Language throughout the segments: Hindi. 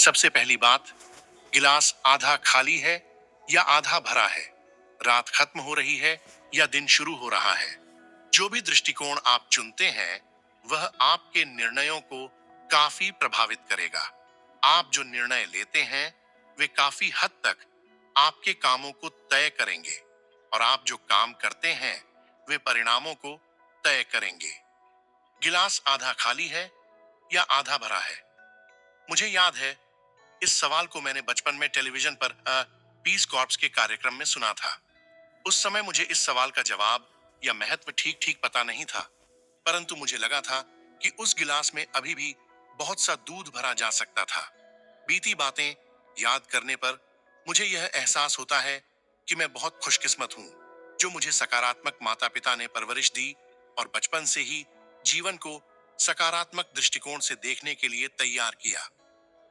सबसे पहली बात, गिलास आधा खाली है या आधा भरा है, रात खत्म हो रही है या दिन शुरू हो रहा है। जो भी दृष्टिकोण आप चुनते हैं वह आपके निर्णयों को काफी प्रभावित करेगा। आप जो निर्णय लेते हैं वे काफी हद तक आपके कामों को तय करेंगे और आप जो काम करते हैं वे परिणामों को तय करेंगे। गिलास आधा खाली है या आधा भरा है। मुझे याद है, इस सवाल को मैंने बचपन में टेलीविजन पर पीस कॉर्प्स के कार्यक्रम में सुना था। उस समय मुझे इस सवाल का जवाब या महत्व ठीक ठीक पता नहीं था, परंतु मुझे लगा था कि उस गिलास में अभी भी बहुत सा दूध भरा जा सकता था। बीती बातें याद करने पर मुझे यह एहसास होता है कि मैं बहुत खुशकिस्मत हूँ, जो मुझे सकारात्मक माता पिता ने परवरिश दी और बचपन से ही जीवन को सकारात्मक दृष्टिकोण से देखने के लिए तैयार किया।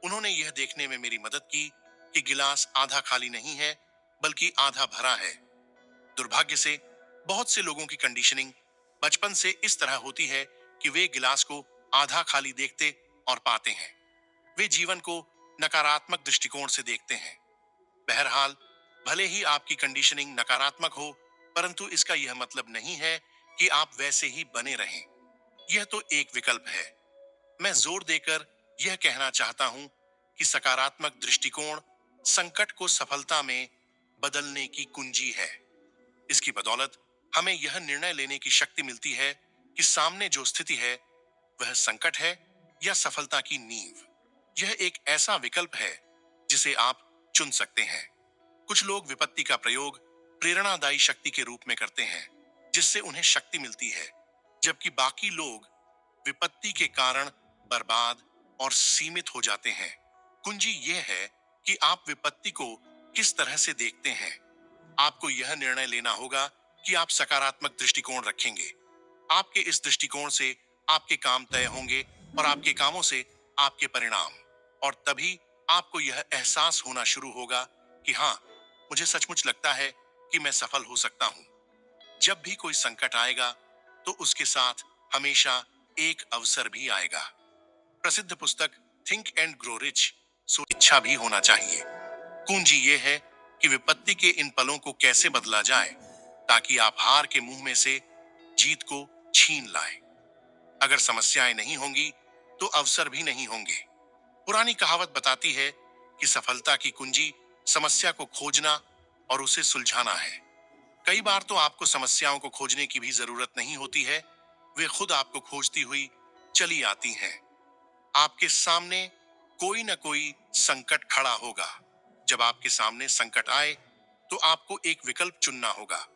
उन्होंने यह देखने में मेरी मदद की कि गिलास आधा खाली नहीं है बल्कि आधा भरा है। दुर्भाग्य से बहुत से लोगों की कंडीशनिंग बचपन से इस तरह होती है कि वे गिलास को आधा खाली देखते और पाते हैं। वे जीवन को नकारात्मक दृष्टिकोण से देखते हैं। बहरहाल, भले ही आपकी कंडीशनिंग नकारात्मक हो, परंतु इसका यह मतलब नहीं है कि आप वैसे ही बने रहें। यह तो एक विकल्प है। मैं जोर देकर यह कहना चाहता हूं कि सकारात्मक दृष्टिकोण संकट को सफलता में बदलने की कुंजी है। इसकी बदौलत हमें यह निर्णय लेने की शक्ति मिलती है कि सामने जो स्थिति है वह संकट है या सफलता की नींव। यह एक ऐसा विकल्प है जिसे आप चुन सकते हैं। कुछ लोग विपत्ति का प्रयोग प्रेरणादायी शक्ति के रूप में करते हैं, जिससे उन्हें शक्ति मिलती है, जबकि बाकी लोग विपत्ति के कारण बर्बाद और सीमित हो जाते हैं। कुंजी यह है कि आप विपत्ति को किस तरह से देखते हैं। आपको यह निर्णय लेना होगा कि आप सकारात्मक दृष्टिकोण रखेंगे। आपके इस दृष्टिकोण से आपके काम तय होंगे और आपके कामों से आपके परिणाम। और तभी आपको यह एहसास होना शुरू होगा कि हाँ, मुझे सचमुच लगता है कि मैं सफल हो सकता हूँ। जब भी कोई संकट आएगा तो उसके साथ हमेशा एक अवसर भी आएगा। प्रसिद्ध पुस्तक थिंक एंड ग्रो रिच, सो इच्छा भी होना चाहिए। कुंजी ये है कि विपत्ति के इन पलों को कैसे बदला जाए ताकि आप हार के मुंह में से जीत को छीन लाएं। अगर समस्याएं नहीं होंगी तो अवसर भी नहीं होंगे। पुरानी कहावत बताती है कि सफलता की कुंजी समस्या को खोजना और उसे सुलझाना है। कई बार तो आपको समस्याओं को खोजने की भी जरूरत नहीं होती है, वे खुद आपको खोजती हुई चली आती हैं। आपके सामने कोई ना कोई संकट खड़ा होगा। जब आपके सामने संकट आए तो आपको एक विकल्प चुनना होगा।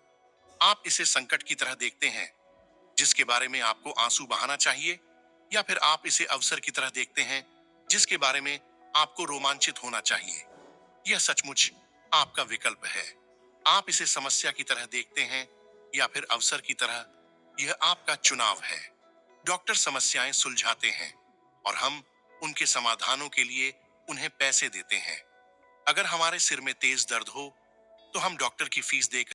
आप इसे संकट की तरह देखते हैं जिसके बारे में आपको आंसू बहाना चाहिए, या फिर आप इसे अवसर की तरह देखते हैं जिसके बारे में आपको रोमांचित होना चाहिए। यह सचमुच आपका विकल्प है। आप इसे समस्या की तरह देखते हैं या फिर अवसर की तरह, यह आपका चुनाव है। डॉक्टर समस्याएं सुलझाते हैं और हम उनके समाधानों के लिए उन्हें पैसे देते हैं। अगर हमारे सिर में तेज दर्द हो तो हम डॉक्टर की फीस देकर